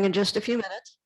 in just a few minutes.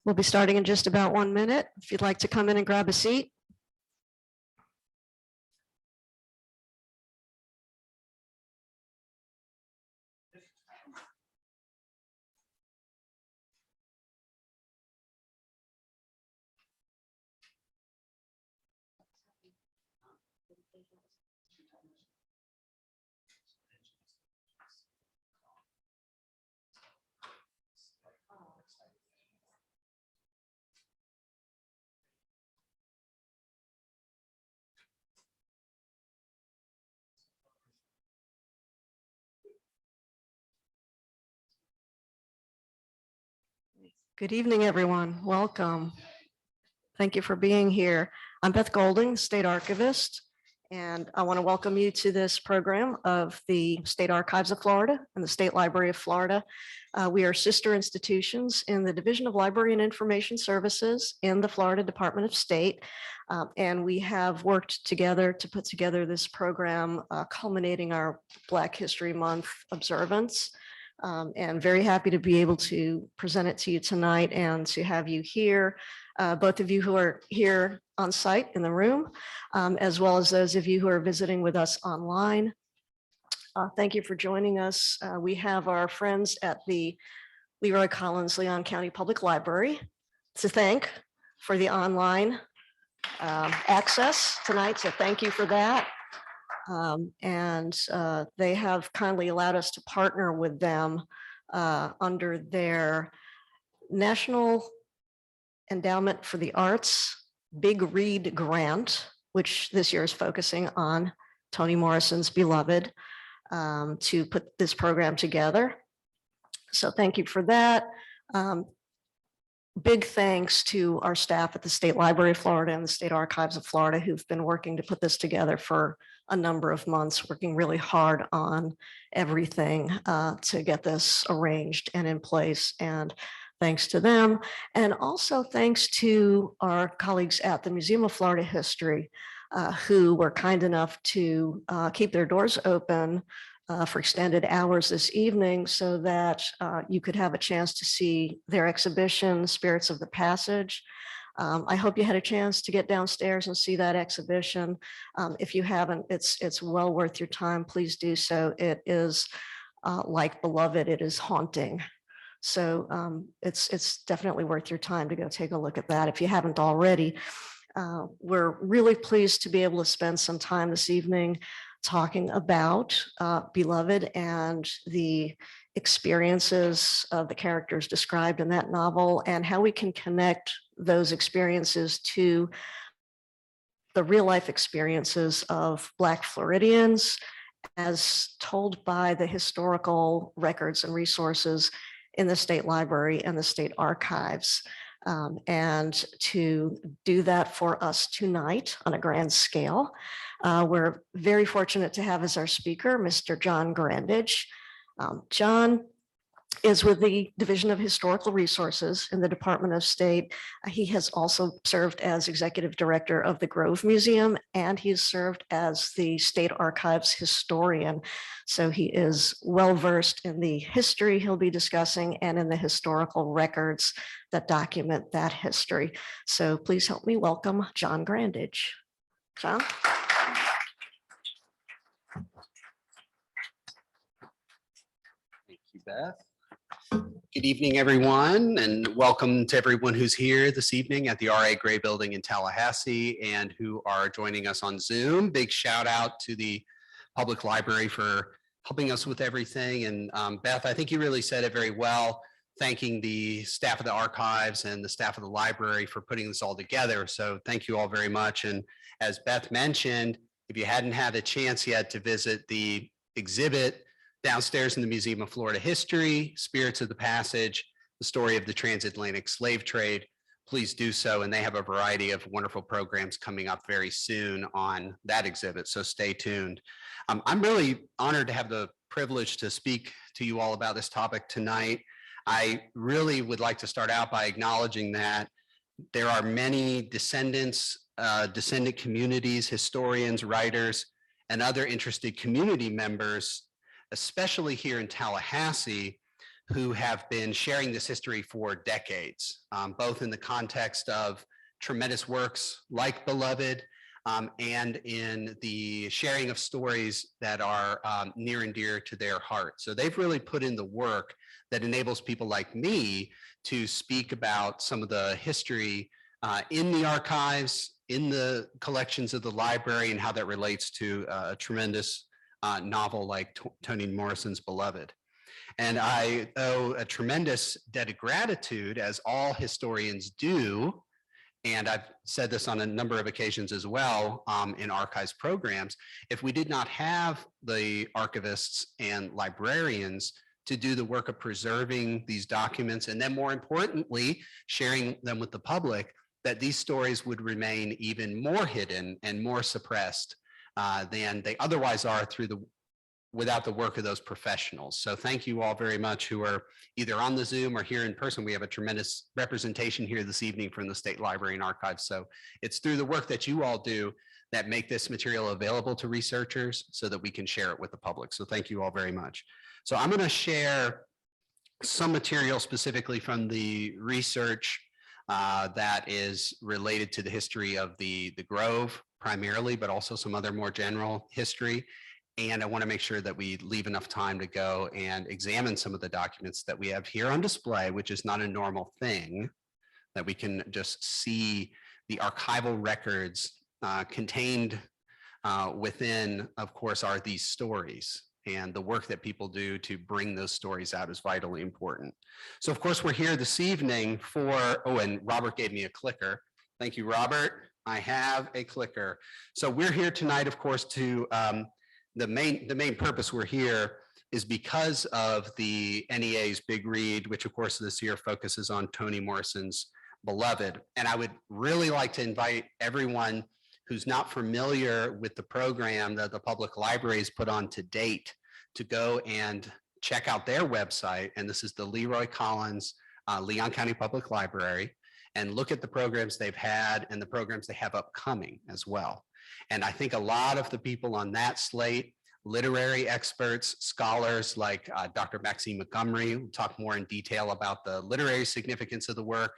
We'll be starting in just about 1 minute. If you'd like to come in and grab a seat. Good evening, everyone. Welcome. Thank you for being here. I'm Beth Golding, State Archivist, and I want to welcome you to this program of the State Archives of Florida and the State Library of Florida. We are sister institutions in the Division of Library and Information Services in the Florida Department of State. And we have worked together to put together this program culminating our Black History Month observance. And very happy to be able to present it to you tonight and to have you here, both of you who are here on site in the room, as well as those of you who are visiting with us online. Thank you for joining us. We have our friends at the Leroy Collins Leon County Public Library to thank for the online access tonight, so thank you for that. They have kindly allowed us to partner with them under their National Endowment for the Arts Big Read Grant, which this year is focusing on Toni Morrison's Beloved, to put this program together. So thank you for that. Big thanks to our staff at the State Library of Florida and the State Archives of Florida who've been working to put this together for a number of months, working really hard on everything to get this arranged and in place. And thanks to them. And also thanks to our colleagues at the Museum of Florida History who were kind enough to keep their doors open for extended hours this evening so that you could have a chance to see their exhibition, Spirits of the Passage. I hope you had a chance to get downstairs and see that exhibition. If you haven't, it's well worth your time. Please do so. It is like Beloved, it is haunting. So it's definitely worth your time to go take a look at that if you haven't already. We're really pleased to be able to spend some time this evening talking about Beloved and the experiences of the characters described in that novel and how we can connect those experiences to the real life experiences of Black Floridians as told by the historical records and resources in the state library and the state archives. And to do that for us tonight on a grand scale, we're very fortunate to have as our speaker, Mr. John Grandage. John is with the Division of Historical Resources in the Department of State. He has also served as Executive Director of the Grove Museum, and he's served as the State Archives historian. So he is well-versed in the history he'll be discussing and in the historical records that document that history. So please help me welcome John Grandage. John? Thank you, Beth. Good evening, everyone, and welcome to everyone who's here this evening at the R.A. Gray Building in Tallahassee and who are joining us on Zoom. Big shout out to the Public Library for helping us with everything. And Beth, I think you really said it very well, thanking the staff of the archives and the staff of the library for putting this all together. So thank you all very much. And as Beth mentioned, if you hadn't had a chance yet to visit the exhibit downstairs in the Museum of Florida History, Spirits of the Passage, the story of the transatlantic slave trade, please do so. And they have a variety of wonderful programs coming up very soon on that exhibit, so stay tuned. I'm really honored to have the privilege to speak to you all about this topic tonight. I really would like to start out by acknowledging that there are many descendant communities, historians, writers, and other interested community members, especially here in Tallahassee, who have been sharing this history for decades, both in the context of tremendous works like Beloved and in the sharing of stories that are near and dear to their heart. So they've really put in the work that enables people like me to speak about some of the history in the archives, in the collections of the library, and how that relates to a tremendous novel like Toni Morrison's Beloved. And I owe a tremendous debt of gratitude, as all historians do, and I've said this on a number of occasions as well in archives programs. If we did not have the archivists and librarians to do the work of preserving these documents, and then more importantly, sharing them with the public, that these stories would remain even more hidden and more suppressed than they otherwise are without the work of those professionals. So thank you all very much who are either on the Zoom or here in person. We have a tremendous representation here this evening from the State Library and Archives. So it's through the work that you all do that make this material available to researchers so that we can share it with the public. So thank you all very much. So I'm going to share some material specifically from the research that is related to the history of the Grove primarily, but also some other more general history. And I want to make sure that we leave enough time to go and examine some of the documents that we have here on display, which is not a normal thing, that we can just see the archival records contained within, of course, are these stories. And the work that people do to bring those stories out is vitally important. So of course, we're here this evening for, oh, and Robert gave me a clicker. Thank you, Robert. I have a clicker. So we're here tonight, of course, to the main purpose we're here is because of the NEA's Big Read, which of course this year focuses on Toni Morrison's Beloved. And I would really like to invite everyone who's not familiar with the program that the public libraries put on to date to go and check out their website. And this is the Leroy Collins Leon County Public Library, and look at the programs they've had and the programs they have upcoming as well. And I think a lot of the people on that slate, literary experts, scholars like Dr. Maxine Montgomery, will talk more in detail about the literary significance of the work.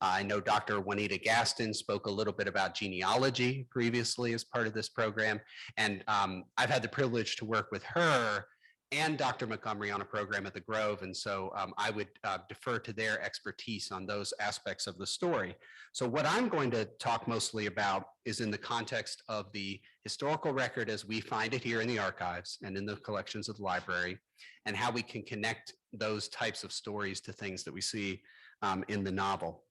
I know Dr. Juanita Gaston spoke a little bit about genealogy previously as part of this program. And I've had the privilege to work with her and Dr. Montgomery on a program at the Grove. And so I would defer to their expertise on those aspects of the story. So what I'm going to talk mostly about is in the context of the historical record as we find it here in the archives and in the collections of the library, and how we can connect those types of stories to things that we see in the novel.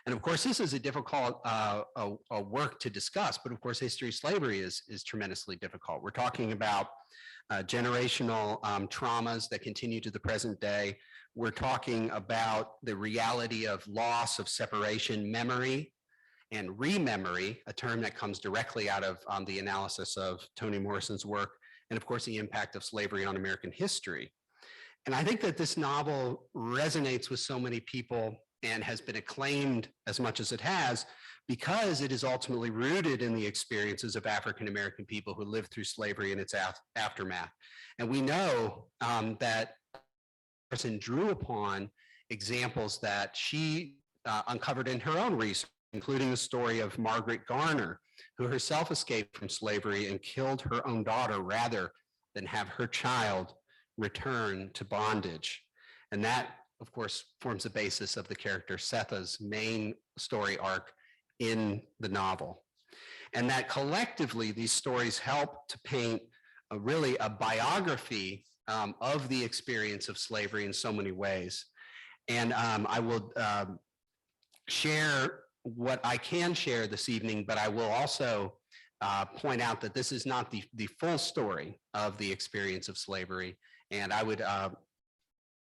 And of course, this is a difficult a work to discuss, but of course, history of slavery is tremendously difficult. We're talking about generational traumas that continue to the present day. We're talking about the reality of loss, of separation, memory, and rememory, a term that comes directly out of the analysis of Toni Morrison's work, and of course, the impact of slavery on American history. And I think that this novel resonates with so many people and has been acclaimed as much as it has because it is ultimately rooted in the experiences of African-American people who lived through slavery and its aftermath. And we know that Morrison drew upon examples that she uncovered in her own research, including the story of Margaret Garner, who herself escaped from slavery and killed her own daughter rather than have her child return to bondage. And that, of course, forms the basis of the character Setha's main story arc in the novel. And that collectively, these stories help to paint really a biography of the experience of slavery in so many ways. And I will share what I can share this evening, but I will also point out that this is not the full story of the experience of slavery. And I would,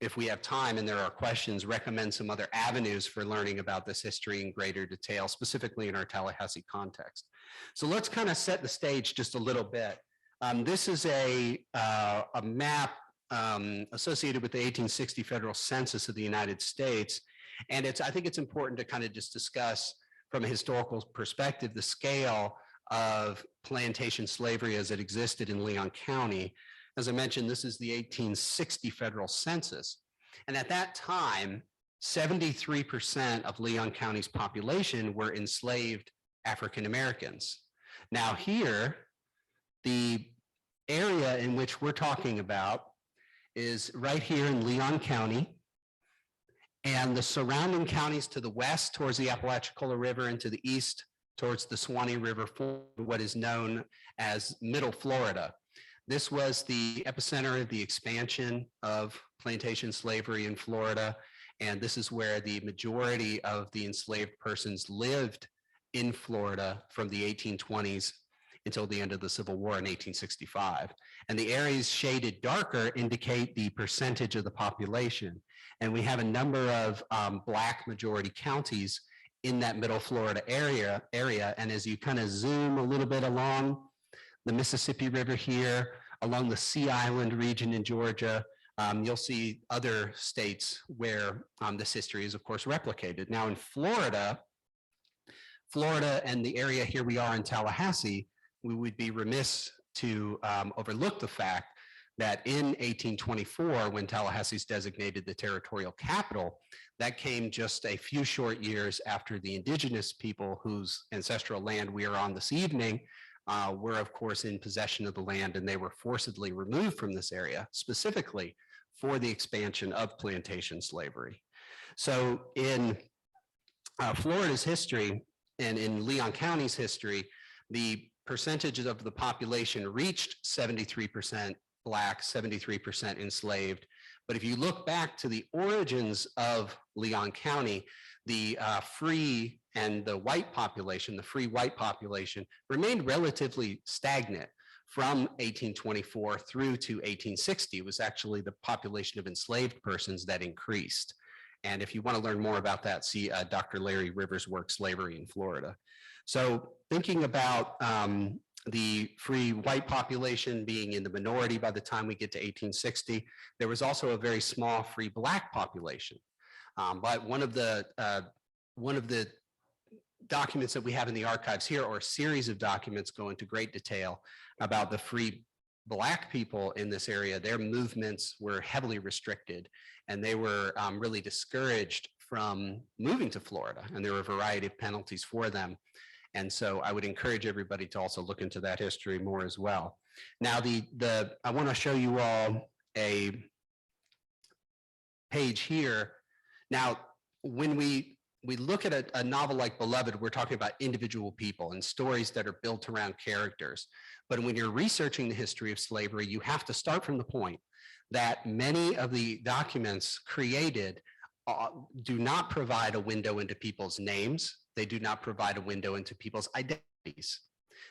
if we have time and there are questions, recommend some other avenues for learning about this history in greater detail, specifically in our Tallahassee context. So let's kind of set the stage just a little bit. This is a map associated with the 1860 Federal Census of the United States. And I think it's important to kind of just discuss from a historical perspective the scale of plantation slavery as it existed in Leon County. As I mentioned, this is the 1860 Federal Census. And at that time, 73% of Leon County's population were enslaved African Americans. Now here, the area in which we're talking about is right here in Leon County, and the surrounding counties to the west towards the Apalachicola River and to the east towards the Suwannee River form what is known as Middle Florida. This was the epicenter of the expansion of plantation slavery in Florida, and this is where the majority of the enslaved persons lived in Florida from the 1820s until the end of the Civil War in 1865. And the areas shaded darker indicate the percentage of the population. And we have a number of Black majority counties in that Middle Florida area. And as you kind of zoom a little bit along the Mississippi River here, along the Sea Island region in Georgia, you'll see other states where this history is, of course, replicated. Now in Florida and the area here we are in Tallahassee, we would be remiss to overlook the fact that in 1824, when Tallahassee is designated the territorial capital, that came just a few short years after the indigenous people whose ancestral land we are on this evening were, of course, in possession of the land, and they were forcibly removed from this area, specifically for the expansion of plantation slavery. So in Florida's history and in Leon County's history, the percentages of the population reached 73% Black, 73% enslaved. But if you look back to the origins of Leon County, the free and the white population, the free white population, remained relatively stagnant from 1824 through to 1860. It was actually the population of enslaved persons that increased. And if you want to learn more about that, see Dr. Larry Rivers' work, Slavery in Florida. So thinking about the free white population being in the minority by the time we get to 1860, there was also a very small free Black population. But one of the documents that we have in the archives here, or a series of documents, go into great detail about the free Black people in this area. Their movements were heavily restricted, and they were really discouraged from moving to Florida, and there were a variety of penalties for them. And so I would encourage everybody to also look into that history more as well. Now, I want to show you all a page here. Now, when we look at a novel like Beloved, we're talking about individual people and stories that are built around characters. But when you're researching the history of slavery, you have to start from the point that many of the documents created do not provide a window into people's names. They do not provide a window into people's identities.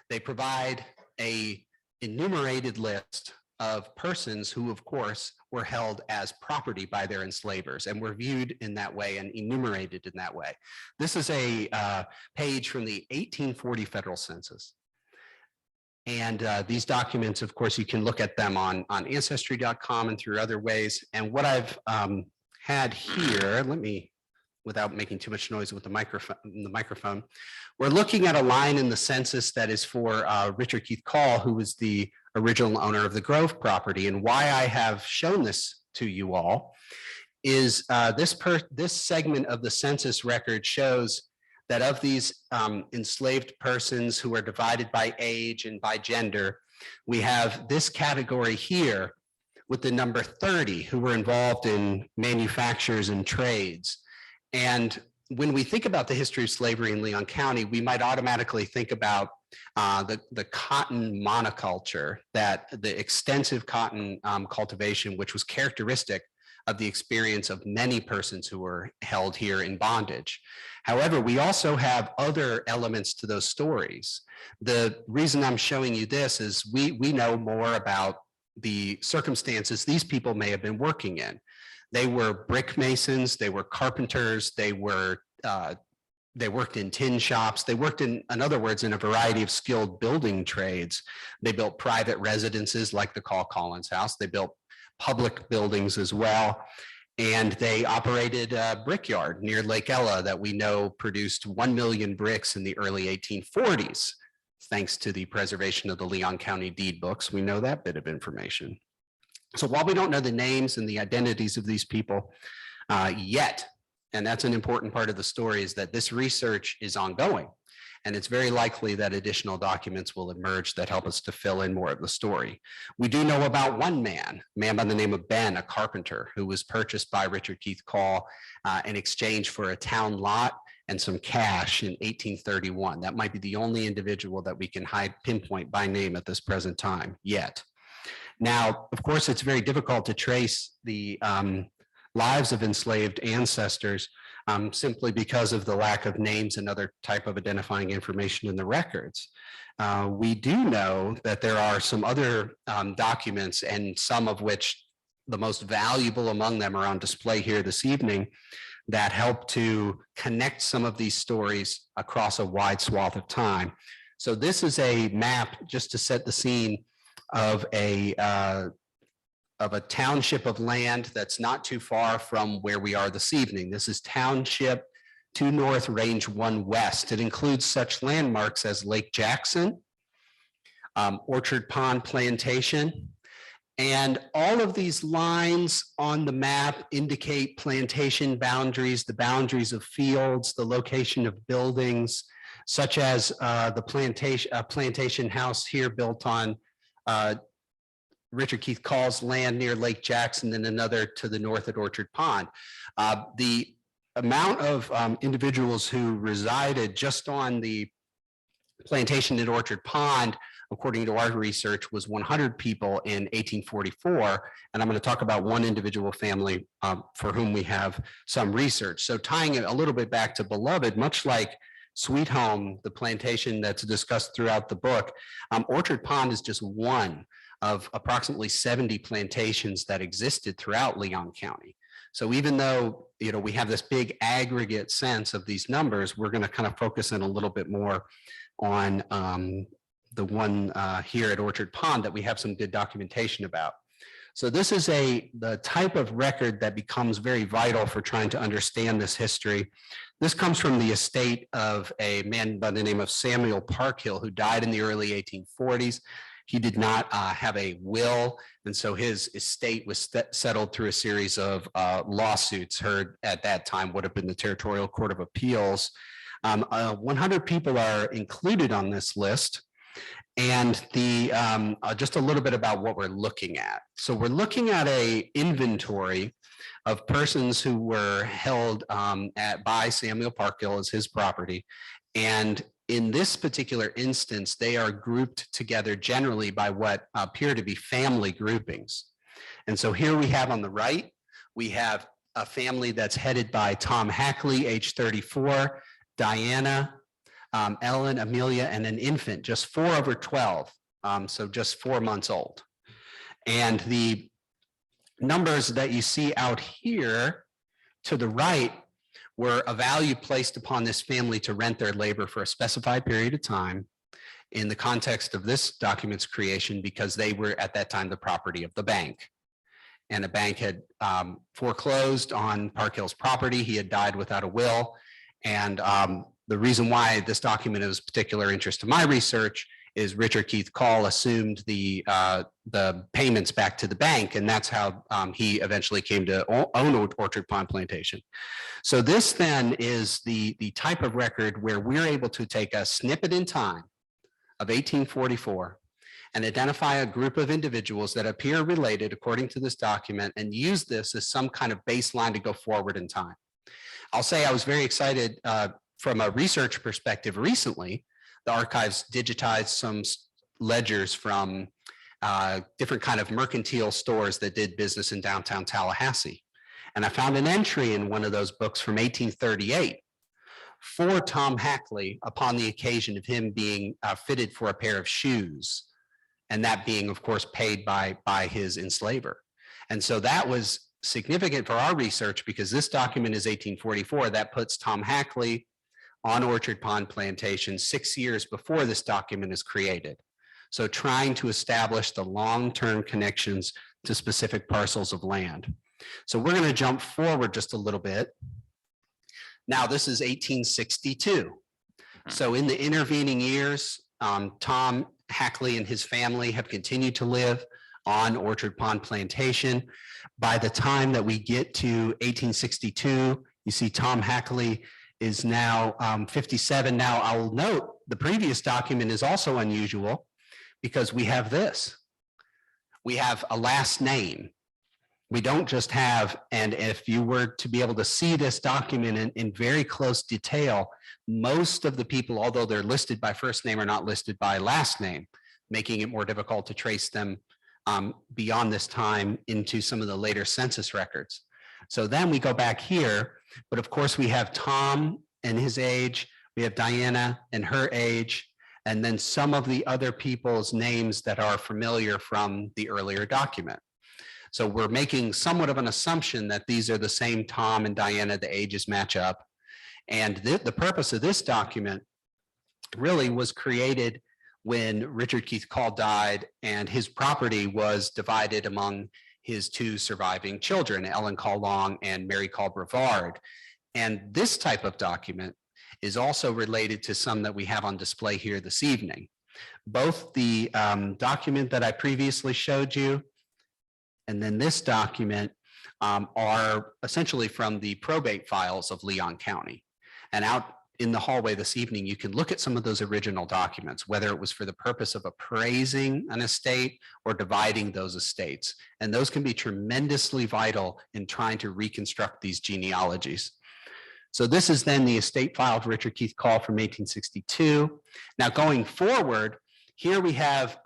They provide a enumerated list of persons who, of course, were held as property by their enslavers and were viewed in that way and enumerated in that way. This is a page from the 1840 Federal Census. And these documents, of course, you can look at them on ancestry.com and through other ways. And what I've had here, let me, without making too much noise with the microphone, we're looking at a line in the census that is for Richard Keith Call, who was the original owner of the Grove property. And why I have shown this to you all is this segment of the census record shows that of these enslaved persons who are divided by age and by gender, we have this category here with the number 30 who were involved in manufactures and trades. And when we think about the history of slavery in Leon County, we might automatically think about the cotton monoculture, that the extensive cotton cultivation, which was characteristic of the experience of many persons who were held here in bondage. However, we also have other elements to those stories. The reason I'm showing you this is we know more about the circumstances these people may have been working in. They were brick masons, they were carpenters, they worked in tin shops. They worked in other words, in a variety of skilled building trades. They built private residences like the Call Collins House. They built public buildings as well. And they operated a brickyard near Lake Ella that we know produced 1 million bricks in the early 1840s. Thanks to the preservation of the Leon County deed books, we know that bit of information. So while we don't know the names and the identities of these people yet, and that's an important part of the story, is that this research is ongoing. And it's very likely that additional documents will emerge that help us to fill in more of the story. We do know about one man by the name of Ben, a carpenter, who was purchased by Richard Keith Call in exchange for a town lot and some cash in 1831. That might be the only individual that we can pinpoint by name at this present time yet. Now, of course, it's very difficult to trace the lives of enslaved ancestors simply because of the lack of names and other type of identifying information in the records. We do know that there are some other documents, and some of which the most valuable among them are on display here this evening, that help to connect some of these stories across a wide swath of time. So this is a map just to set the scene of a township of land that's not too far from where we are this evening. This is Township 2 North, Range 1 West. It includes such landmarks as Lake Jackson, Orchard Pond Plantation, and all of these lines on the map indicate plantation boundaries, the boundaries of fields, the location of buildings, such as the plantation house here built on Richard Keith Call's land near Lake Jackson, and another to the north at Orchard Pond. The amount of individuals who resided just on the plantation at Orchard Pond, according to our research, was 100 people in 1844. And I'm going to talk about one individual family for whom we have some research. So tying it a little bit back to Beloved, much like Sweet Home, the plantation that's discussed throughout the book, Orchard Pond is just one of approximately 70 plantations that existed throughout Leon County. So even though, you know, we have this big aggregate sense of these numbers, we're going to kind of focus in a little bit more on the one here at Orchard Pond that we have some good documentation about. So this is the type of record that becomes very vital for trying to understand this history. This comes from the estate of a man by the name of Samuel Parkhill, who died in the early 1840s. He did not have a will, and so his estate was settled through a series of lawsuits heard at that time would have been the Territorial Court of Appeals. 100 people are included on this list. And just a little bit about what we're looking at. So we're looking at a inventory of persons who were held by Samuel Parkhill as his property. And in this particular instance, they are grouped together generally by what appear to be family groupings. And so here we have on the right, we have a family that's headed by Tom Hackley, age 34, Diana, Ellen, Amelia, and an infant, just 4 over 12, so just 4 months old. And the numbers that you see out here to the right were a value placed upon this family to rent their labor for a specified period of time in the context of this document's creation, because they were at that time the property of the bank. And the bank had foreclosed on Parkhill's property. He had died without a will. And the reason why this document is of particular interest to my research is Richard Keith Call assumed the payments back to the bank, and that's how he eventually came to own Orchard Pond Plantation. So this then is the type of record where we're able to take a snippet in time of 1844 and identify a group of individuals that appear related according to this document and use this as some kind of baseline to go forward in time. I'll say I was very excited from a research perspective recently. The archives digitized some ledgers from different kind of mercantile stores that did business in downtown Tallahassee. And I found an entry in one of those books from 1838 for Tom Hackley upon the occasion of him being fitted for a pair of shoes. And that being, of course, paid by his enslaver. And so that was significant for our research because this document is 1844. That puts Tom Hackley on Orchard Pond Plantation 6 years before this document is created. So trying to establish the long-term connections to specific parcels of land. So we're going to jump forward just a little bit. Now this is 1862. So in the intervening years, Tom Hackley and his family have continued to live on Orchard Pond Plantation. By the time that we get to 1862, you see Tom Hackley is now 57. Now I'll note the previous document is also unusual because we have this. We have a last name. We don't just have, and if you were to be able to see this document in very close detail, most of the people, although they're listed by first name, are not listed by last name, making it more difficult to trace them beyond this time into some of the later census records. So then we go back here, but of course we have Tom and his age, we have Diana and her age, and then some of the other people's names that are familiar from the earlier document. So we're making somewhat of an assumption that these are the same Tom and Diana, the ages match up. And the purpose of this document really was created when Richard Keith Call died and his property was divided among his 2 surviving children, Ellen Call Long and Mary Call Brevard. And this type of document is also related to some that we have on display here this evening. Both the document that I previously showed you and then this document are essentially from the probate files of Leon County. And out in the hallway this evening, you can look at some of those original documents, whether it was for the purpose of appraising an estate or dividing those estates. And those can be tremendously vital in trying to reconstruct these genealogies. So this is then the estate file of Richard Keith Call from 1862. Now going forward, here we have,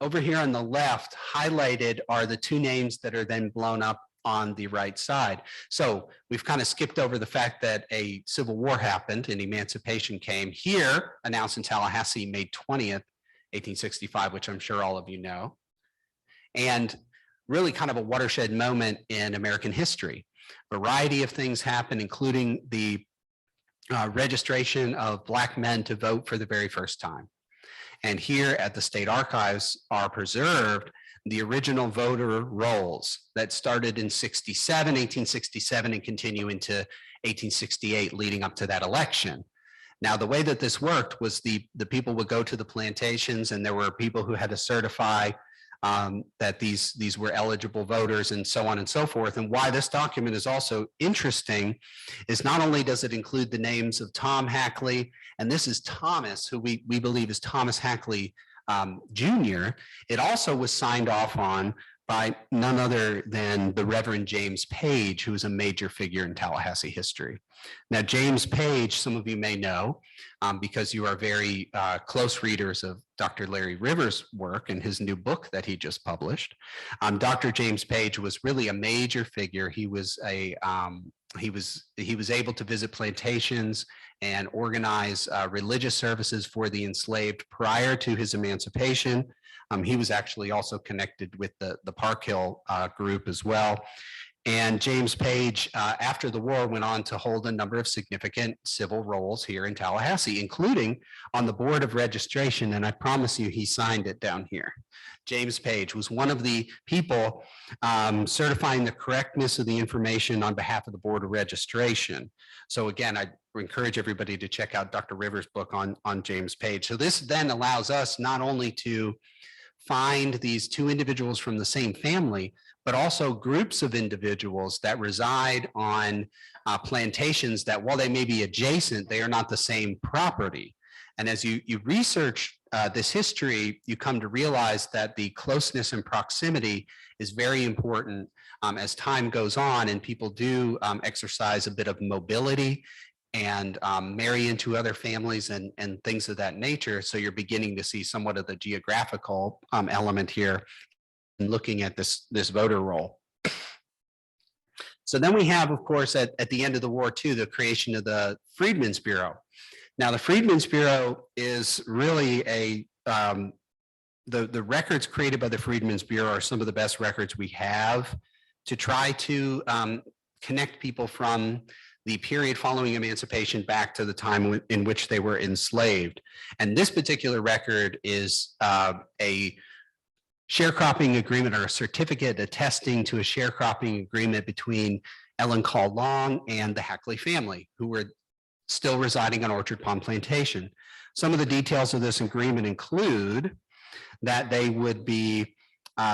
over here on the left, highlighted are the 2 names that are then blown up on the right side. So we've kind of skipped over the fact that a Civil War happened and emancipation came here, announced in Tallahassee, May 20th, 1865, which I'm sure all of you know. And really kind of a watershed moment in American history. A variety of things happened, including the registration of Black men to vote for the very first time. And here at the State Archives are preserved the original voter rolls that started in 1867, and continue into 1868, leading up to that election. Now, the way that this worked was the people would go to the plantations, and there were people who had to certify that these were eligible voters and so on and so forth. And why this document is also interesting is not only does it include the names of Tom Hackley, and this is Thomas, who we believe is Thomas Hackley Jr., it also was signed off on by none other than the Reverend James Page, who is a major figure in Tallahassee history. Now, James Page, some of you may know, because you are very close readers of Dr. Larry Rivers' work and his new book that he just published. Dr. James Page was really a major figure. He was he was able to visit plantations and organize religious services for the enslaved prior to his emancipation. He was actually also connected with the Park Hill group as well. And James Page, after the war, went on to hold a number of significant civil roles here in Tallahassee, including on the Board of Registration. And I promise you, he signed it down here. James Page was one of the people certifying the correctness of the information on behalf of the Board of Registration. So again, I encourage everybody to check out Dr. Rivers' book on James Page. So this then allows us not only to find these two individuals from the same family, but also groups of individuals that reside on plantations that, while they may be adjacent, they are not the same property. And as you research this history, you come to realize that the closeness and proximity is very important as time goes on, and people do exercise a bit of mobility and marry into other families and things of that nature. So you're beginning to see somewhat of the geographical element here in looking at this voter roll. So then we have, of course, at the end of the war too, the creation of the Freedmen's Bureau. Now, the Freedmen's Bureau is really the records created by the Freedmen's Bureau are some of the best records we have to try to connect people from the period following emancipation back to the time in which they were enslaved. And this particular record is a sharecropping agreement, or a certificate attesting to a sharecropping agreement between Ellen Call Long and the Hackley family, who were still residing on Orchard Pond Plantation. Some of the details of this agreement include that they would be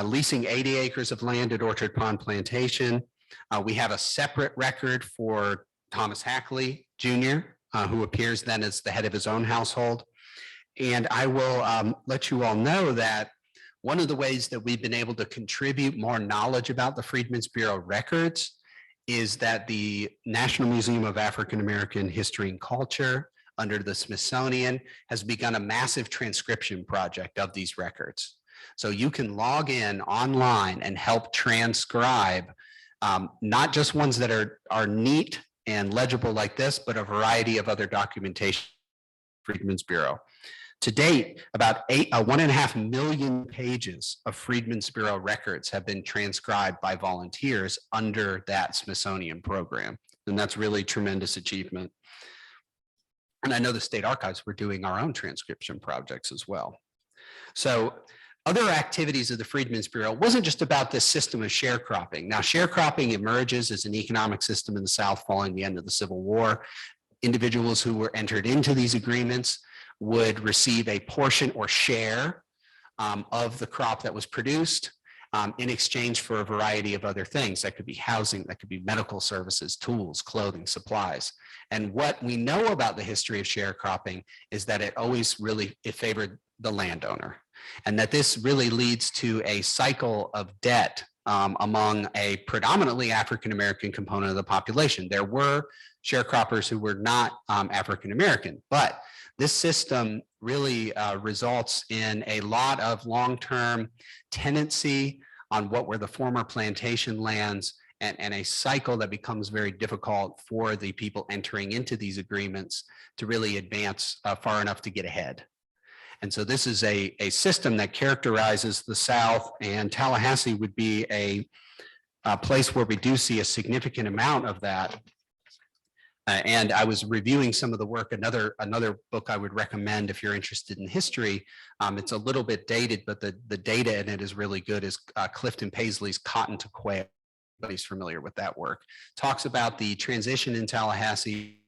leasing 80 acres of land at Orchard Pond Plantation. We have a separate record for Thomas Hackley Jr., who appears then as the head of his own household. And I will let you all know that one of the ways that we've been able to contribute more knowledge about the Freedmen's Bureau records is that the National Museum of African American History and Culture, under the Smithsonian, has begun a massive transcription project of these records. So you can log in online and help transcribe not just ones that are neat and legible like this, but a variety of other documentation. Freedmen's Bureau. To date, about 1.5 million pages of Freedmen's Bureau records have been transcribed by volunteers under that Smithsonian program. And that's really tremendous achievement. And I know the state archives were doing our own transcription projects as well. So other activities of the Freedmen's Bureau wasn't just about this system of sharecropping. Now, sharecropping emerges as an economic system in the South following the end of the Civil War. Individuals who were entered into these agreements would receive a portion or share of the crop that was produced in exchange for a variety of other things. That could be housing, that could be medical services, tools, clothing, supplies. And what we know about the history of sharecropping is that it always really favored the landowner, and that this really leads to a cycle of debt among a predominantly African-American component of the population. There were sharecroppers who were not African-American, but this system really results in a lot of long-term tenancy on what were the former plantation lands, and a cycle that becomes very difficult for the people entering into these agreements to really advance far enough to get ahead. And so this is a system that characterizes the South, and Tallahassee would be a place where we do see a significant amount of that. And I was reviewing some of the work. Another book I would recommend if you're interested in history. It's a little bit dated, but the data in it is really good. Is Clifton Paisley's Cotton to Quail. Everybody's familiar with that work. Talks about the transition in Tallahassee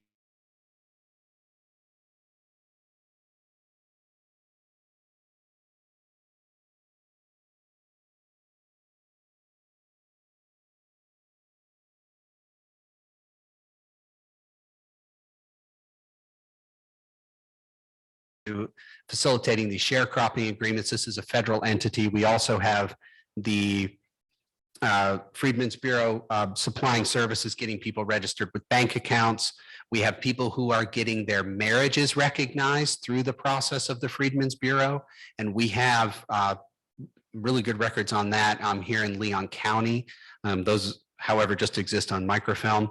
to facilitating the sharecropping agreements. This is a federal entity. We also have the Freedmen's Bureau supplying services, getting people registered with bank accounts. We have people who are getting their marriages recognized through the process of the Freedmen's Bureau. And we have really good records on that here in Leon County. Those, however, just exist on microfilm.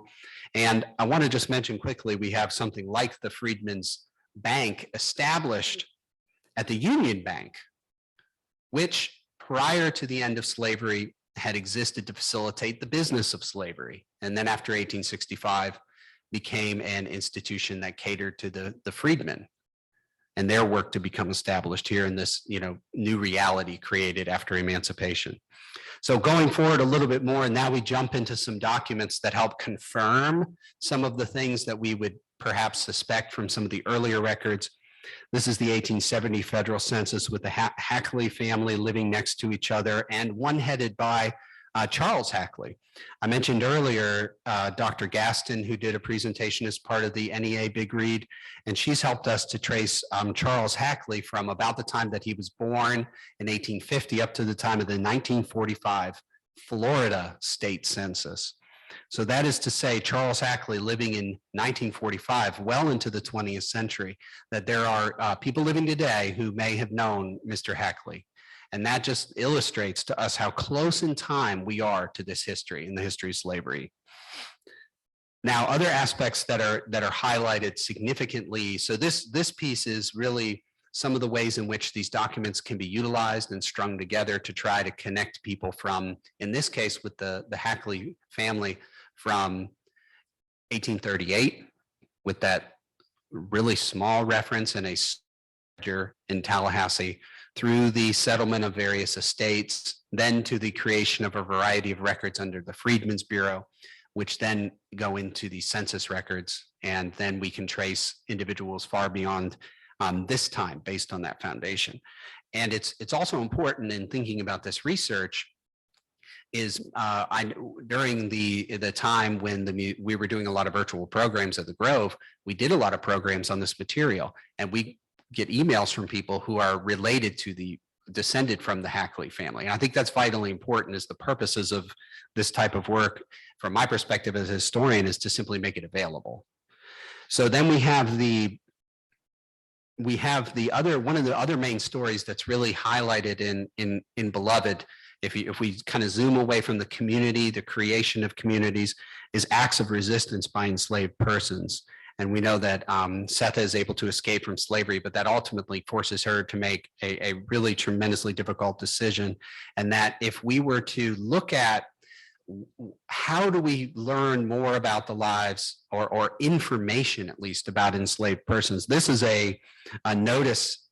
And I want to just mention quickly, we have something like the Freedmen's Bank established at the Union Bank, which prior to the end of slavery had existed to facilitate the business of slavery. And then after 1865 became an institution that catered to the freedmen and their work to become established here in this, new reality created after emancipation. So going forward a little bit more, and now we jump into some documents that help confirm some of the things that we would perhaps suspect from some of the earlier records. This is the 1870 Federal Census with the Hackley family living next to each other, and one headed by Charles Hackley. I mentioned earlier Dr. Gaston, who did a presentation as part of the NEA Big Read, and she's helped us to trace Charles Hackley from about the time that he was born in 1850 up to the time of the 1945 Florida State Census. So that is to say, Charles Hackley living in 1945, well into the 20th century, that there are people living today who may have known Mr. Hackley. And that just illustrates to us how close in time we are to this history and the history of slavery. Now, other aspects that are highlighted significantly. So this piece is really some of the ways in which these documents can be utilized and strung together to try to connect people from, in this case, with the Hackley family from 1838, with that really small reference in a in Tallahassee, through the settlement of various estates, then to the creation of a variety of records under the Freedmen's Bureau, which then go into the census records. And then we can trace individuals far beyond this time based on that foundation. And it's also important in thinking about this research is during the time when we were doing a lot of virtual programs at the Grove, we did a lot of programs on this material, and we get emails from people who are related to descended from the Hackley family. And I think that's vitally important, is the purposes of this type of work, from my perspective as a historian, is to simply make it available. So then we have one of the other main stories that's really highlighted in Beloved, if we kind of zoom away from the community, the creation of communities, is acts of resistance by enslaved persons. And we know that Sethe is able to escape from slavery, but that ultimately forces her to make a really tremendously difficult decision. And that if we were to look at how do we learn more about the lives or information, at least, about enslaved persons, this is a notice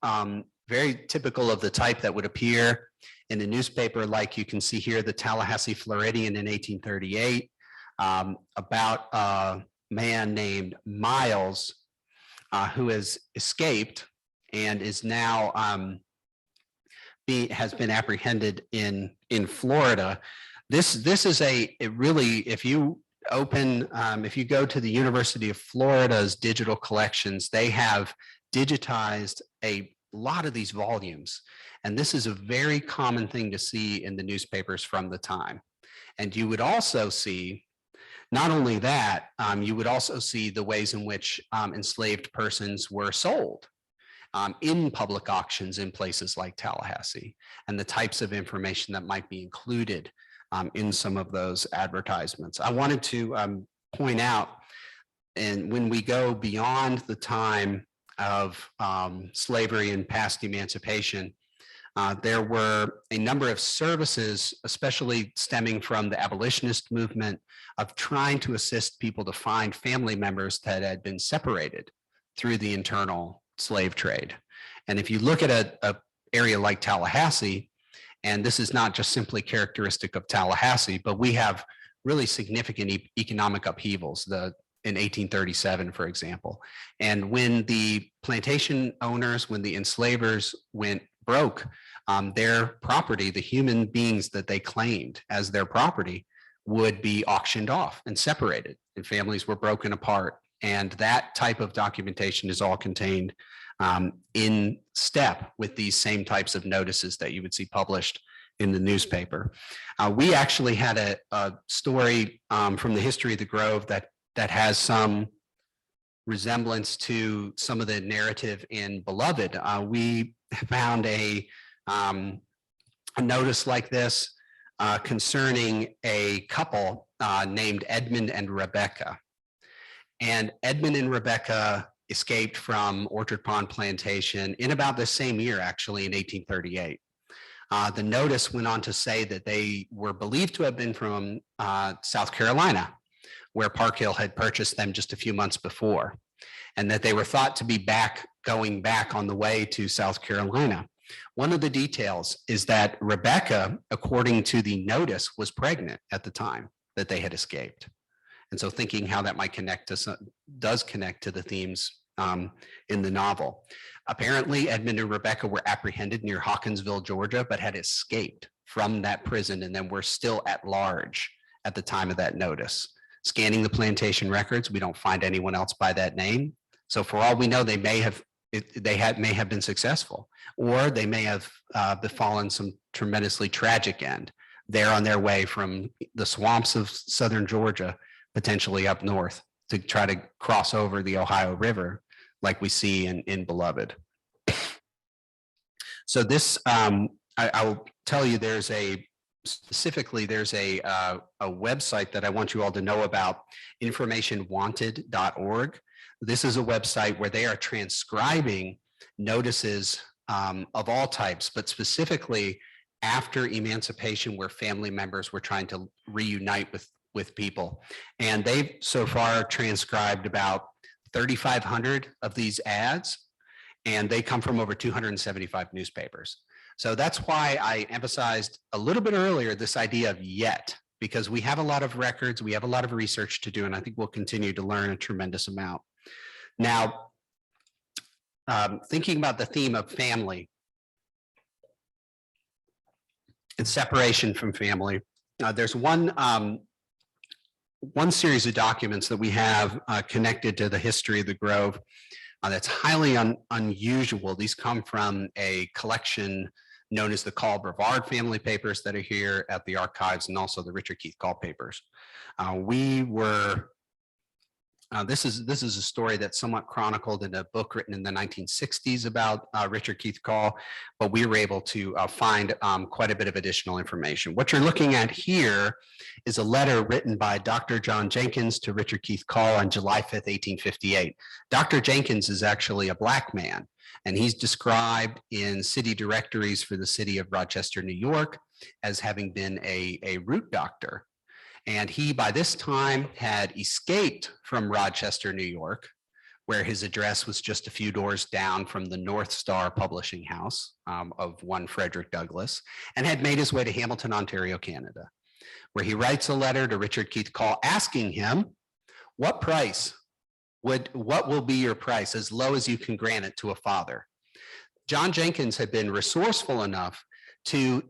very typical of the type that would appear in a newspaper, like you can see here, the Tallahassee Floridian in 1838, about a man named Miles who has escaped and is now has been apprehended in Florida. This is it really, if you go to the University of Florida's digital collections, they have digitized a lot of these volumes. And this is a very common thing to see in the newspapers from the time. And you would also see, not only that, you would also see the ways in which enslaved persons were sold in public auctions in places like Tallahassee, and the types of information that might be included in some of those advertisements. I wanted to point out, and when we go beyond the time of slavery and past emancipation, there were a number of services, especially stemming from the abolitionist movement, of trying to assist people to find family members that had been separated through the internal slave trade. And if you look at a area like Tallahassee, and this is not just simply characteristic of Tallahassee, but we have really significant economic upheavals in 1837, for example. And when the plantation owners, when the enslavers went broke, their property, the human beings that they claimed as their property, would be auctioned off and separated, and families were broken apart. And that type of documentation is all contained in step with these same types of notices that you would see published in the newspaper. We actually had a story from the history of the Grove that has some resemblance to some of the narrative in Beloved. We found a notice like this concerning a couple named Edmund and Rebecca. And Edmund and Rebecca escaped from Orchard Pond Plantation in about the same year, actually, in 1838. The notice went on to say that they were believed to have been from South Carolina, where Park Hill had purchased them just a few months before, and that they were thought to be going back on the way to South Carolina. One of the details is that Rebecca, according to the notice, was pregnant at the time that they had escaped. And so thinking how that might connect to does connect to the themes in the novel. Apparently, Edmund and Rebecca were apprehended near Hawkinsville, Georgia, but had escaped from that prison and then were still at large at the time of that notice. Scanning the plantation records, we don't find anyone else by that name. So for all we know, they may have been successful, or they may have befallen some tremendously tragic end. They're on their way from the swamps of southern Georgia, potentially up north, to try to cross over the Ohio River, like we see in Beloved. So this, I will tell you, there's a website that I want you all to know about, informationwanted.org. This is a website where they are transcribing notices of all types, but specifically after emancipation, where family members were trying to reunite with people. And they've so far transcribed about 3,500 of these ads, and they come from over 275 newspapers. So that's why I emphasized a little bit earlier this idea of yet, because we have a lot of records, we have a lot of research to do, and I think we'll continue to learn a tremendous amount. Now, thinking about the theme of family and separation from family, there's one series of documents that we have connected to the history of the Grove that's highly unusual. These come from a collection known as the Call Brevard family papers that are here at the archives, and also the Richard Keith Call papers. This is a story that's somewhat chronicled in a book written in the 1960s about Richard Keith Call, but we were able to find quite a bit of additional information. What you're looking at here is a letter written by Dr. John Jenkins to Richard Keith Call on July 5th, 1858. Dr. Jenkins is actually a Black man, and he's described in city directories for the city of Rochester, New York, as having been a root doctor. And he, by this time, had escaped from Rochester, New York, where his address was just a few doors down from the North Star publishing house of one Frederick Douglass, and had made his way to Hamilton, Ontario, Canada, where he writes a letter to Richard Keith Call asking him, what will be your price, as low as you can grant it to a father? John Jenkins had been resourceful enough to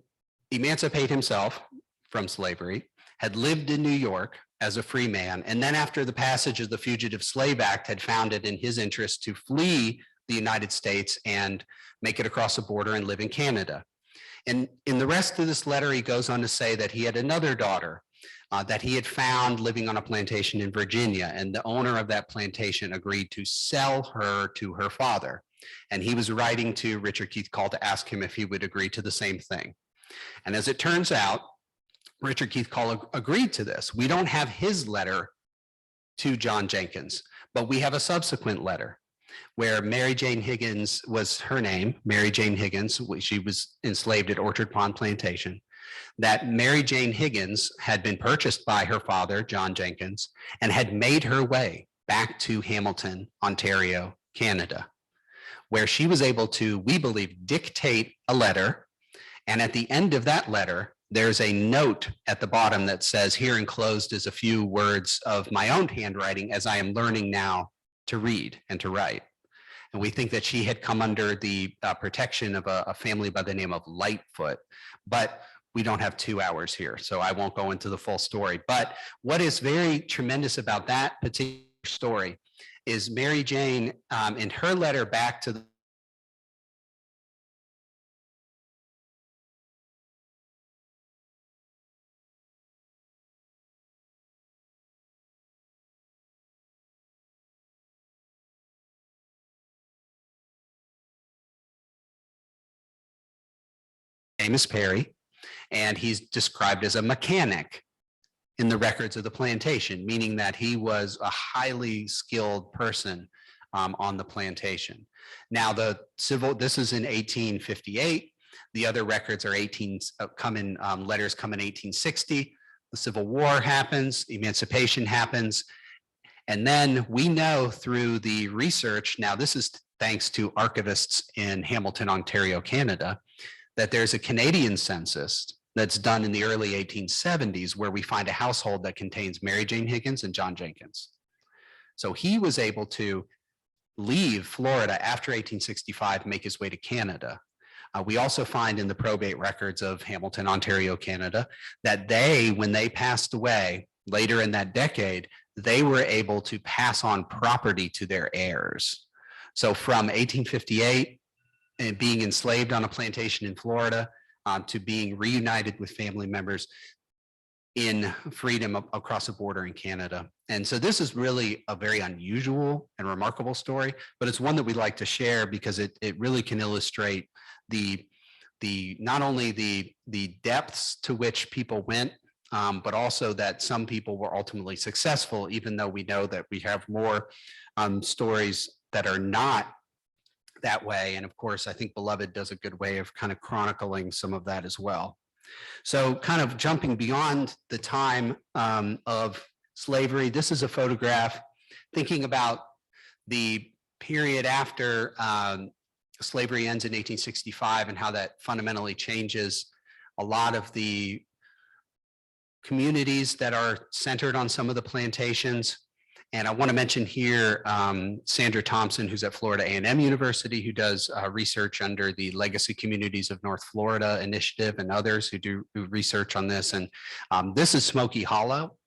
emancipate himself from slavery, had lived in New York as a free man, and then after the passage of the Fugitive Slave Act had found it in his interest to flee the United States and make it across the border and live in Canada. And in the rest of this letter, he goes on to say that he had another daughter that he had found living on a plantation in Virginia, and the owner of that plantation agreed to sell her to her father. And he was writing to Richard Keith Call to ask him if he would agree to the same thing. And as it turns out, Richard Keith Call agreed to this. We don't have his letter to John Jenkins, but we have a subsequent letter where Mary Jane Higgins was her name, Mary Jane Higgins. She was enslaved at Orchard Pond Plantation. That Mary Jane Higgins had been purchased by her father, John Jenkins, and had made her way back to Hamilton, Ontario, Canada, where she was able to, we believe, dictate a letter. And at the end of that letter, there's a note at the bottom that says, here enclosed is a few words of my own handwriting as I am learning now to read and to write. And we think that she had come under the protection of a family by the name of Lightfoot, but we don't have 2 hours here, so I won't go into the full story. But what is very tremendous about that particular story is Mary Jane, in her letter back to name is Perry, and he's described as a mechanic in the records of the plantation, meaning that he was a highly skilled person on the plantation. Now, this is in 1858. The other records are letters come in 1860. The Civil War happens, emancipation happens. And then we know through the research, now this is thanks to archivists in Hamilton, Ontario, Canada, that there's a Canadian census that's done in the early 1870s where we find a household that contains Mary Jane Higgins and John Jenkins. So he was able to leave Florida after 1865, make his way to Canada. We also find in the probate records of Hamilton, Ontario, Canada, that when they passed away later in that decade, they were able to pass on property to their heirs. So from 1858 and being enslaved on a plantation in Florida to being reunited with family members in freedom across the border in Canada. And so this is really a very unusual and remarkable story, but it's one that we like to share because it really can illustrate not only the depths to which people went, but also that some people were ultimately successful, even though we know that we have more stories that are not that way. And of course, I think Beloved does a good way of kind of chronicling some of that as well. So kind of jumping beyond the time of slavery, this is a photograph thinking about the period after slavery ends in 1865 and how that fundamentally changes a lot of the communities that are centered on some of the plantations. And I want to mention here Sandra Thompson, who's at Florida A&M University, who does research under the Legacy Communities of North Florida Initiative and others who do research on this. And this is Smoky Hollow.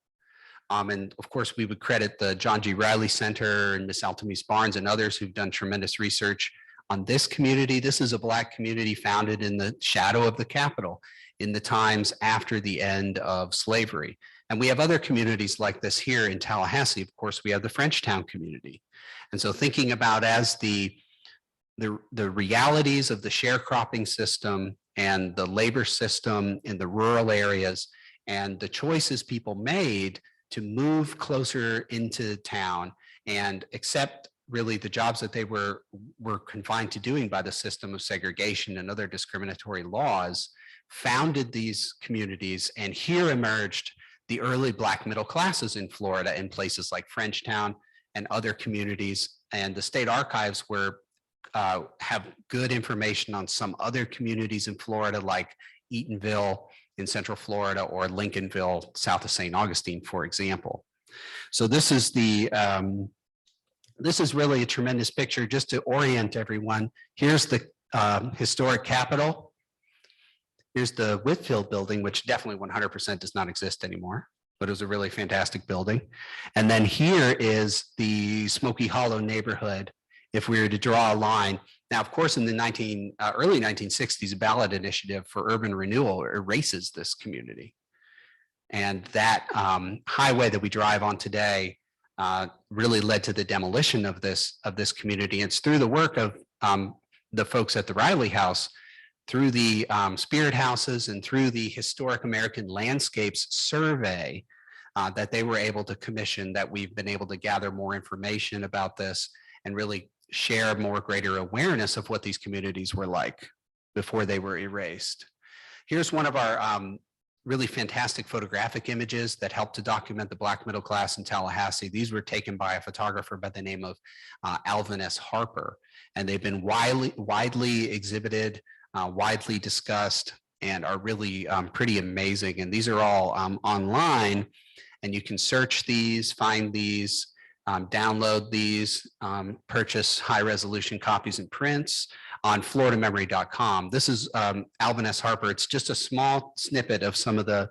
And of course, we would credit the John G. Riley Center and Miss Altamise Barnes and others who've done tremendous research on this community. This is a Black community founded in the shadow of the Capitol in the times after the end of slavery. And we have other communities like this here in Tallahassee. Of course, we have the Frenchtown community. And so thinking about as the realities of the sharecropping system and the labor system in the rural areas and the choices people made to move closer into town and accept really the jobs that they were confined to doing by the system of segregation and other discriminatory laws founded these communities. And here emerged the early Black middle classes in Florida in places like Frenchtown and other communities. And the state archives have good information on some other communities in Florida like Eatonville in Central Florida or Lincolnville, south of St. Augustine, for example. So this is really a tremendous picture just to orient everyone. Here's the historic Capitol. Here's the Whitfield building, which definitely 100% does not exist anymore, but it was a really fantastic building. And then here is the Smoky Hollow neighborhood, if we were to draw a line. Now, of course, in the early 1960s, a ballot initiative for urban renewal erases this community. And that highway that we drive on today really led to the demolition of this community. It's through the work of the folks at the Riley House, through the Spirit Houses and through the Historic American Landscapes Survey that they were able to commission, that we've been able to gather more information about this and really share more greater awareness of what these communities were like before they were erased. Here's one of our really fantastic photographic images that helped to document the Black middle class in Tallahassee. These were taken by a photographer by the name of Alvin S Harper, and they've been widely exhibited, widely discussed, and are really pretty amazing. And these are all online, and you can search these, find these, download these, purchase high resolution copies and prints on floridamemory.com. This is Alvin S Harper. It's just a small snippet of some of the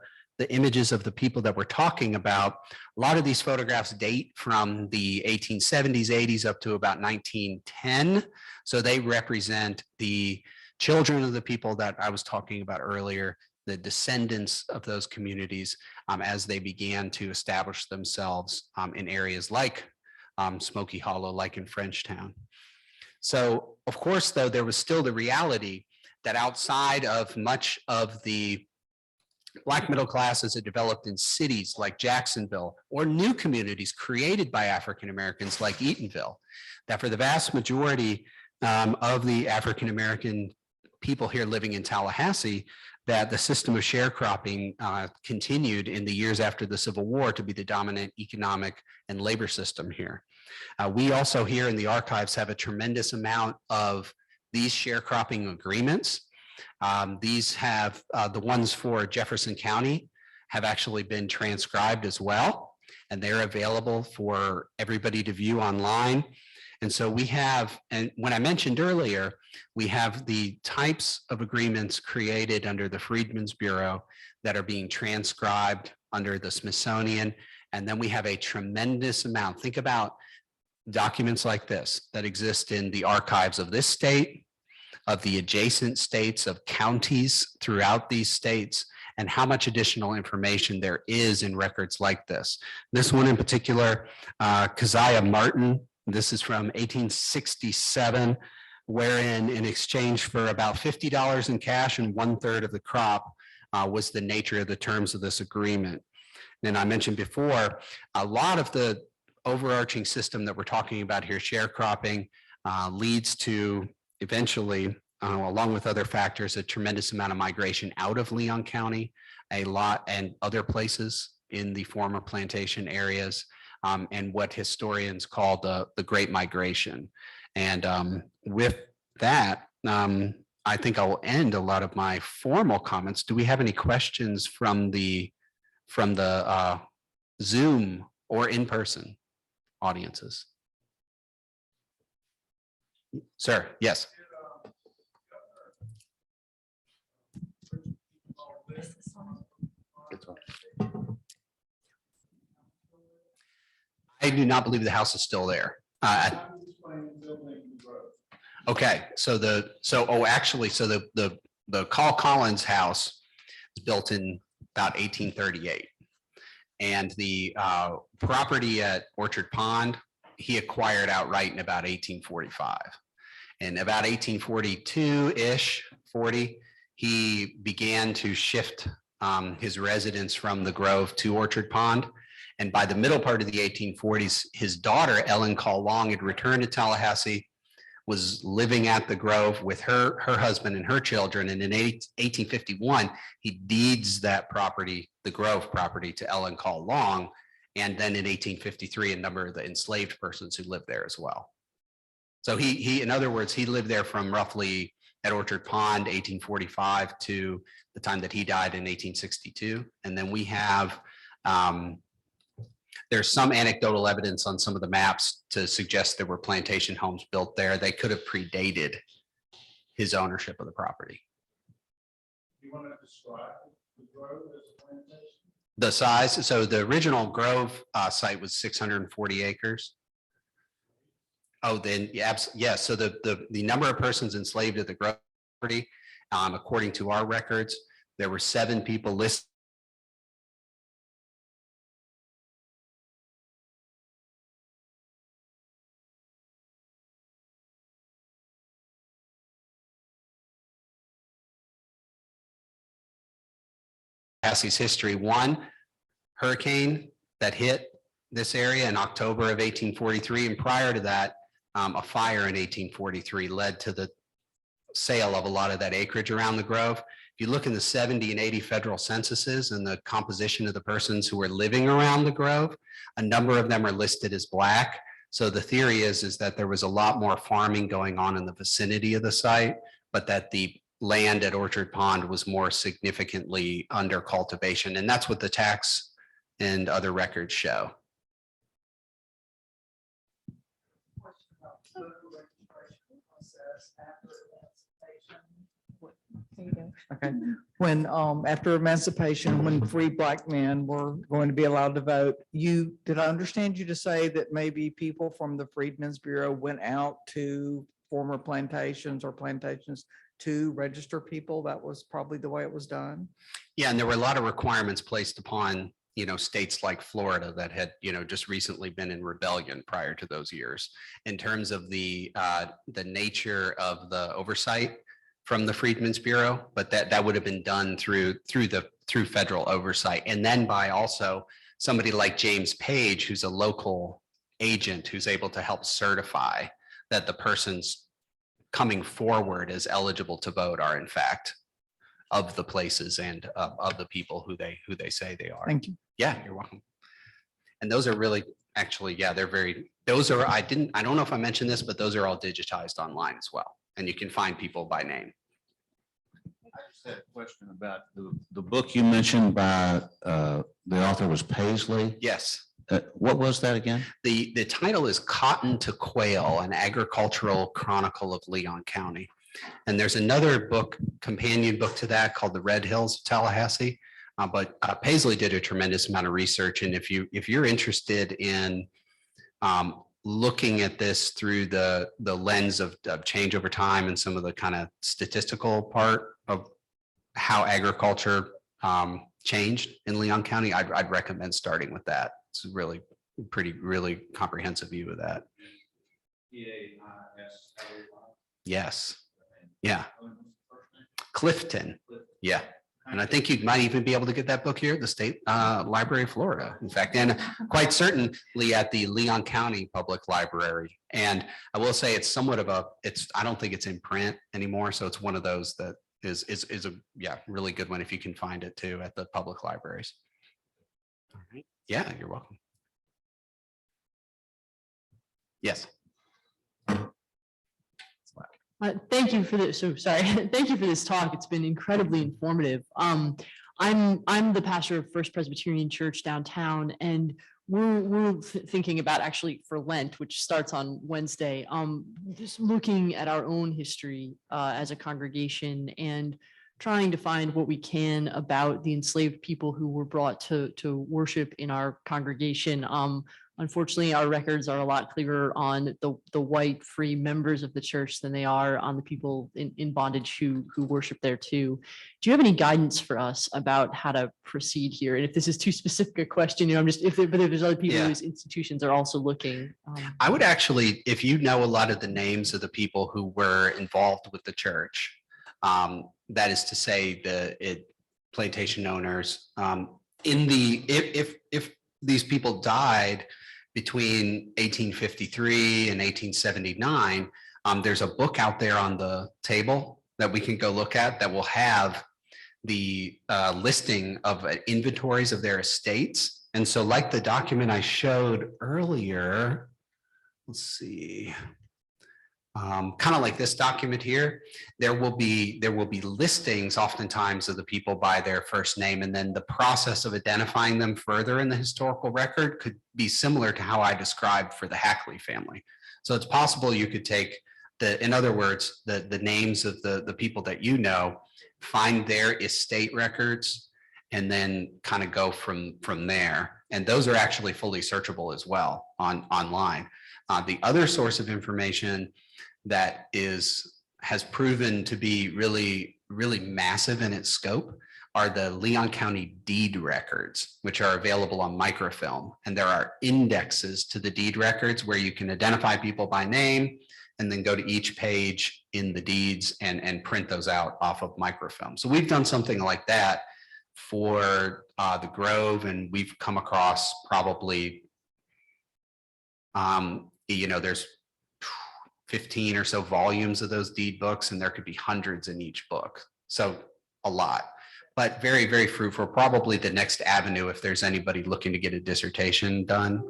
images of the people that we're talking about. A lot of these photographs date from the 1870s, 80s up to about 1910. So they represent the children of the people that I was talking about earlier, the descendants of those communities as they began to establish themselves in areas like Smoky Hollow, like in Frenchtown. So of course, though, there was still the reality that outside of much of the Black middle classes that developed in cities like Jacksonville or new communities created by African Americans like Eatonville, that for the vast majority of the African American people here living in Tallahassee, that the system of sharecropping continued in the years after the Civil War to be the dominant economic and labor system here. We also here in the archives have a tremendous amount of these sharecropping agreements. These have the ones for Jefferson County have actually been transcribed as well, and they're available for everybody to view online. And so we have, and when I mentioned earlier, we have the types of agreements created under the Freedmen's Bureau that are being transcribed under the Smithsonian. And then we have a tremendous amount. Think about documents like this that exist in the archives of this state, of the adjacent states, of counties throughout these states, and how much additional information there is in records like this. This one in particular, Keziah Martin, this is from 1867, wherein in exchange for about $50 in cash and 1/3 of the crop was the nature of the terms of this agreement. And I mentioned before, a lot of the overarching system that we're talking about here, sharecropping, leads to eventually, along with other factors, a tremendous amount of migration out of Leon County, a lot, and other places in the former plantation areas, and what historians call the Great Migration. And with that, I think I will end a lot of my formal comments. Do we have any questions from the Zoom or in-person audiences? Sir, yes. I do not believe the house is still there. Okay, so the Carl Collins house was built in about 1838, and the property at Orchard Pond he acquired outright in about 1845. And about 1842-ish, 40, he began to shift his residence from the Grove to Orchard Pond. And by the middle part of the 1840s, his daughter, Ellen Call Long, had returned to Tallahassee, was living at the Grove with her husband and her children. And in 1851, he deeds that property, the Grove property, to Ellen Call Long. And then in 1853, a number of the enslaved persons who lived there as well. So he, in other words, he lived there from roughly at Orchard Pond, 1845 to the time that he died in 1862. And then we have, there's some anecdotal evidence on some of the maps to suggest there were plantation homes built there. They could have predated his ownership of the property. You want to describe the Grove as a plantation? The size, so the original Grove site was 640 acres. Oh, then, yes. So the number of persons enslaved at the Grove property, according to our records, there were 7 people listed. Tallahassee history. One hurricane that hit this area in October of 1843, and prior to that, a fire in 1843 led to the sale of a lot of that acreage around the Grove. If you look in the 70 and 80 federal censuses and the composition of the persons who were living around the Grove, a number of them are listed as Black. So the theory is that there was a lot more farming going on in the vicinity of the site, but that the land at Orchard Pond was more significantly under cultivation. And that's what the tax and other records show. Okay, when after emancipation, when free Black men were going to be allowed to vote, did I understand you to say that maybe people from the Freedmen's Bureau went out to former plantations or plantations to register people? That was probably the way it was done. Yeah, and there were a lot of requirements placed upon, states like Florida that had, just recently been in rebellion prior to those years in terms of the nature of the oversight from the Freedmen's Bureau, but that would have been done through federal oversight. And then by also somebody like James Page, who's a local agent who's able to help certify that the persons coming forward as eligible to vote are in fact of the places and of the people who they say they are. Thank you. Yeah, you're welcome. And those are really, actually, yeah, those are, I don't know if I mentioned this, but those are all digitized online as well. And you can find people by name. I just had a question about the book you mentioned by the author was Paisley. Yes. What was that again? The title is Cotton to Quail, an Agricultural Chronicle of Leon County. And there's another book, companion book to that called The Red Hills of Tallahassee. But Paisley did a tremendous amount of research. And if you're interested in looking at this through the lens of change over time and some of the kind of statistical part of how agriculture changed in Leon County, I'd recommend starting with that. It's really comprehensive view of that. Yes. Yeah. Clifton. Yeah. And I think you might even be able to get that book here at the State Library of Florida. In fact, and quite certainly at the Leon County Public Library. And I will say it's somewhat of I don't think it's in print anymore. So it's one of those that is a really good one if you can find it too at the public libraries. All right. Yeah, you're welcome. Yes. Thank you for this. So sorry. Thank you for this talk. It's been incredibly informative. I'm the pastor of First Presbyterian Church downtown, and we're thinking about actually for Lent, which starts on Wednesday, just looking at our own history as a congregation and trying to find what we can about the enslaved people who were brought to worship in our congregation. Unfortunately, our records are a lot clearer on the white free members of the church than they are on the people in bondage who worship there too. Do you have any guidance for us about how to proceed here? And if this is too specific a question, I'm just, but if there's other people whose institutions are also looking. I would actually, if you know a lot of the names of the people who were involved with the church, that is to say the plantation owners, if these people died between 1853 and 1879, there's a book out there on the table that we can go look at that will have the listing of inventories of their estates. And so like the document I showed earlier, let's see, kind of like this document here, there will be listings oftentimes of the people by their first name, and then the process of identifying them further in the historical record could be similar to how I described for the Hackley family. So it's possible you could take in other words, the names of the people that you know, find their estate records, and then kind of go from there. And those are actually fully searchable as well online. The other source of information that has proven to be really, really massive in its scope are the Leon County deed records, which are available on microfilm. And there are indexes to the deed records where you can identify people by name and then go to each page in the deeds and print those out off of microfilm. So we've done something like that for the Grove, and we've come across probably, there's 15 or so volumes of those deed books, and there could be hundreds in each book. So a lot, but very, very fruitful. Probably the next avenue, if there's anybody looking to get a dissertation done,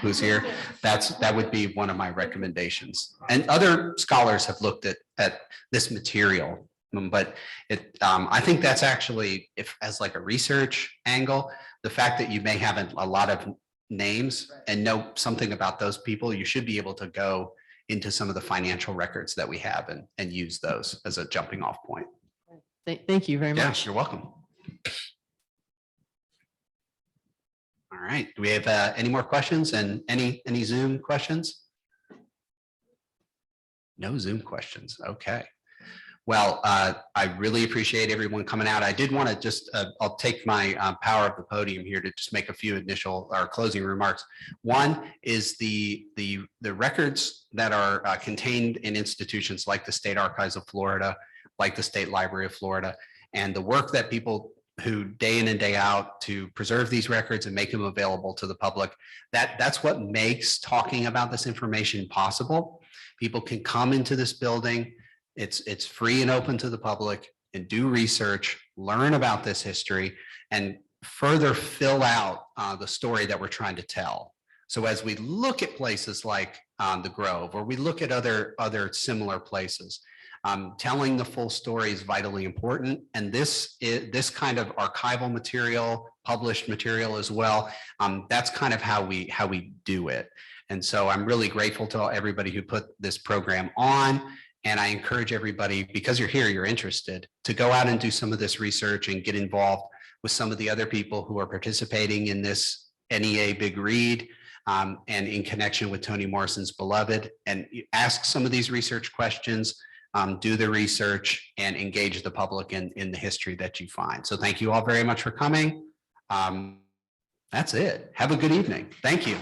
who's here, that would be one of my recommendations. And other scholars have looked at this material, but I think that's actually, as like a research angle, the fact that you may have a lot of names and know something about those people, you should be able to go into some of the financial records that we have and use those as a jumping off point. Thank you very much. Yes, you're welcome. All right, do we have any more questions, and any Zoom questions? No Zoom questions. Okay. Well, I really appreciate everyone coming out. I did want to just, I'll take my power of the podium here to just make a few initial or closing remarks. One is the records that are contained in institutions like the State Archives of Florida, like the State Library of Florida, and the work that people who day in and day out to preserve these records and make them available to the public, that's what makes talking about this information possible. People can come into this building. It's free and open to the public and do research, learn about this history, and further fill out the story that we're trying to tell. So as we look at places like the Grove, or we look at other similar places, telling the full story is vitally important. And this kind of archival material, published material as well, that's kind of how we do it. And so I'm really grateful to everybody who put this program on. And I encourage everybody, because you're here, you're interested, to go out and do some of this research and get involved with some of the other people who are participating in this NEA Big Read, and in connection with Toni Morrison's Beloved, and ask some of these research questions, do the research, and engage the public in the history that you find. So thank you all very much for coming. That's it. Have a good evening. Thank you.